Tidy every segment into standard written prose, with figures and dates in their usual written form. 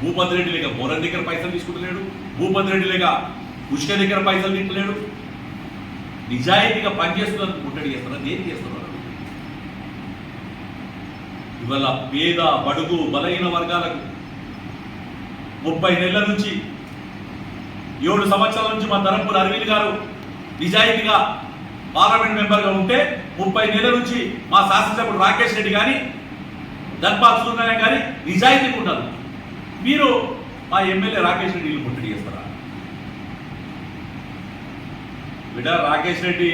భూపతి రెడ్డి లేక బోరన్ దగ్గర పైసలు తీసుకుంటలేడు, భూపతి రెడ్డి లేక పుష్క దగ్గర పైసలు తింటలేడు. నిజాయితీగా పనిచేస్తున్నందుకు ముట్టడి చేస్తున్నారు, దేనికి చేస్తున్నారు? ఇవాళ పేద బడుగు బలహీన వర్గాలకు 30 నెలల నుంచి 7 సంవత్సరాల నుంచి మా ధర్మపురి అరవింద్ గారు నిజాయితీగా పార్లమెంట్ మెంబర్గా ఉంటే 30 నెలల నుంచి మా శాసనసభ్యుడు రాకేష్ రెడ్డి కానీ ధన్పాల్ సూర్యనారాయణ కానీ నిజాయితీగా ఉన్నారు. మీరు మా ఎమ్మెల్యే రాకేష్ రెడ్డి ఇల్లు ముట్టడి చేస్తారా? బిడ్డ రాకేష్ రెడ్డి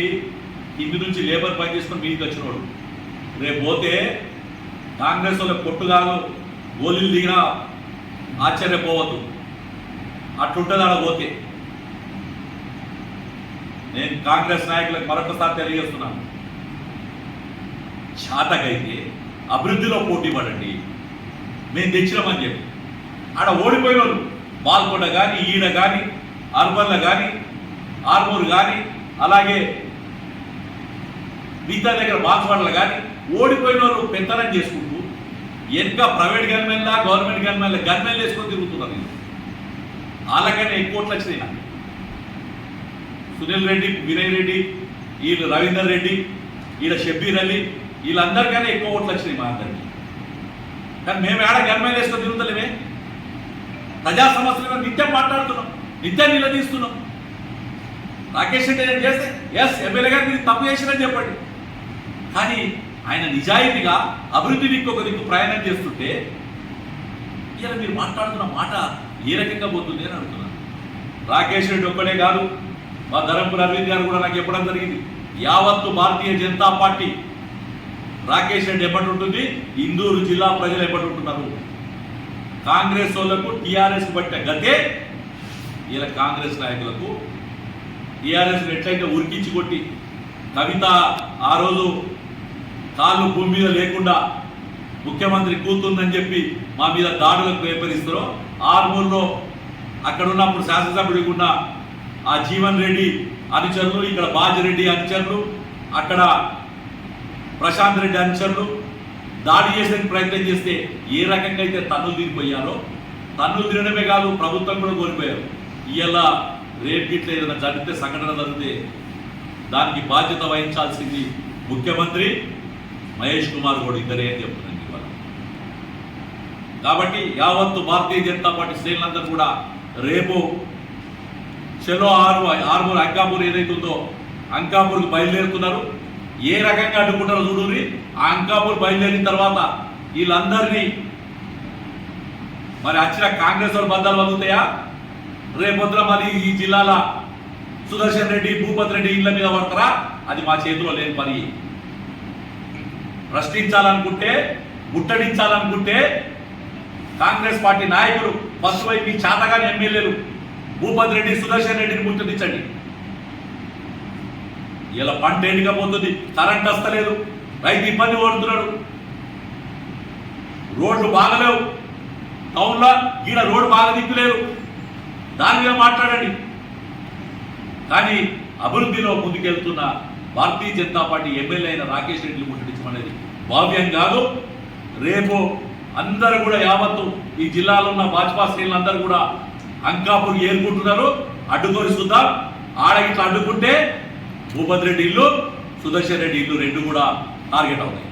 కింది నుంచి లేబర్ పని చేసుకుని మీదికి వచ్చినోడు. రేపు పోతే కాంగ్రెస్ వాళ్ళ కొట్టు కాదు గోళీలు దిగినా ఆశ్చర్యపోవద్దు, అట్లుంటుంది ఆడ పోతే. నేను కాంగ్రెస్ నాయకులకు మరొకసారి తెలియజేస్తున్నాను, శాతకైతే అభివృద్ధిలో పోటీ పడండి. మేము తెచ్చినామని చెప్పి ఆడ ఓడిపోయిన వాళ్ళు బాల్కొండ కానీ, ఈడ కానీ, అర్బన్లో కానీ, ఆర్మూరు కానీ, అలాగే మిగతా దగ్గర బాన్స్వాడలో కానీ ఓడిపోయిన వాళ్ళు పెత్తనం చేసుకుంటూ ఇంకా ప్రైవేట్ గన్మెన్లా గవర్నమెంట్ గన్మెన్ల గన్మెన్లు వేసుకొని తిరుగుతున్నారు. వాళ్ళకైనా ఎక్కువ ఓట్లు వచ్చినాయి నాకు. సునీల్ రెడ్డి, వినయ్ రెడ్డి, వీళ్ళు రవీందర్ రెడ్డి, వీళ్ళ షబ్బీర్ అలీ, వీళ్ళందరికైనా ఎక్కువ ఓట్లు వచ్చినాయి మా అందరికి. కానీ మేము ఏడ గన్మెన్లు వేసుకొని తిరుగుతలేమే. ప్రజా సమస్యలు నిత్యం మాట్లాడుతున్నాం, నిత్యం నిలదీస్తున్నాం. రాకేష్ రెడ్డి నేను చేస్తే ఎస్ ఎమ్మెల్యే గారు మీరు తప్పు చేసినని చెప్పండి. కానీ ఆయన నిజాయితీగా అభివృద్ధి దిక్కు ఒక దిక్కు ప్రయాణం చేస్తుంటే ఇలా మీరు మాట్లాడుతున్న మాట ఏ రకంగా పోతుంది అని అడుగుతున్నాను. రాకేష్ రెడ్డి ఒక్కడే కాదు, మా ధర్మపురి అరవింద్ గారు కూడా నాకు చెప్పడం జరిగింది. యావత్తు భారతీయ జనతా పార్టీ రాకేష్ రెడ్డి ఎప్పటి ఉంటుంది, ఇందూరు జిల్లా ప్రజలు ఎప్పటి ఉంటున్నారు. కాంగ్రెస్ వాళ్ళకు టీఆర్ఎస్ బట్టే గతే ఇలా కాంగ్రెస్ నాయకులకు టీఆర్ఎస్ ఎట్లయితే ఉరికించి కొట్టి కవిత ఆ రోజు కాళ్ళు భూమి మీద లేకుండా ముఖ్యమంత్రి కూతుందని చెప్పి మా మీద దాడులకు ఏర్పరిస్తారో, ఆర్మూర్లో అక్కడ ఉన్నప్పుడు శాసనసభ్యుడికి ఉన్న ఆ జీవన్ రెడ్డి అనుచరులు, ఇక్కడ బాజిరెడ్డి అనుచరులు, అక్కడ ప్రశాంత్ రెడ్డి అనుచరులు దాడి చేసేందుకు ప్రయత్నం చేస్తే ఏ రకంగా అయితే తన్నులు తిరిగిపోయారో, తన్నులు తినడమే కాదు ప్రభుత్వం కూడా కోల్పోయారు. ఇలా రేపు గిట్ల ఏదైనా జరిగితే, సంఘటన జరిగితే దానికి బాధ్యత వహించాల్సింది ముఖ్యమంత్రి మహేష్ కుమార్ గౌడ్ ఇద్దరే అని చెప్తున్నాను ఇవాళ. కాబట్టి యావత్తు భారతీయ జనతా పార్టీ శ్రేణులందరూ కూడా రేపు చెలో ఆర్మూర్ అంకాపూర్ ఏదైతే ఉందో అంకాపూర్కి బయలుదేరుతున్నారు. ఏ రకంగా అడ్డుకుంటారో చూడుర్రి. ఆ అంకాపూర్ బయలుదేరిన తర్వాత వీళ్ళందరినీ మరి వచ్చిన కాంగ్రెస్ వాళ్ళు బద్దాలు వదులుతాయా? రేపొద్దున మరి ఈ జిల్లాల సుదర్శన్ రెడ్డి, భూపతి రెడ్డి ఇళ్ల మీద పడతారా? అది మా చేతిలో లేని పని. ప్రశ్నించాలనుకుంటే, ముట్టడించాలనుకుంటే కాంగ్రెస్ పార్టీ నాయకులు ఫస్ట్ వైపు ఈ చాతగాని ఎమ్మెల్యేలు భూపతి రెడ్డి, సుదర్శన్ రెడ్డిని ముట్టడించండి. ఇలా పంట ఎండికపోతుంది, కరెంట్ వస్తలేదు, రైతు ఇబ్బంది పడుతున్నాడు, రోడ్లు బాగలేవు, టౌన్లో ఈడ రోడ్డు బాగా దిక్కులేదు, దాని మీద మాట్లాడండి. కానీ అభివృద్ధిలో ముందుకెళ్తున్న భారతీయ జనతా పార్టీ ఎమ్మెల్యే అయిన రాకేష్ రెడ్డిని ముట్టడించమనేది భావ్యం కాదు. రేపు అందరూ కూడా యావత్తు ఈ జిల్లాలో ఉన్న భాజపా శ్రేణులందరూ కూడా అంకాపూర్ ఏరుకుంటున్నారు. అడ్డుకొని చూద్దాం. ఆడ ఇట్లా అడ్డుకుంటే భూపతి రెడ్డి ఇల్లు, సుదర్శన్ రెడ్డి ఇల్లు రెండు కూడా టార్గెట్ అవుతాయి.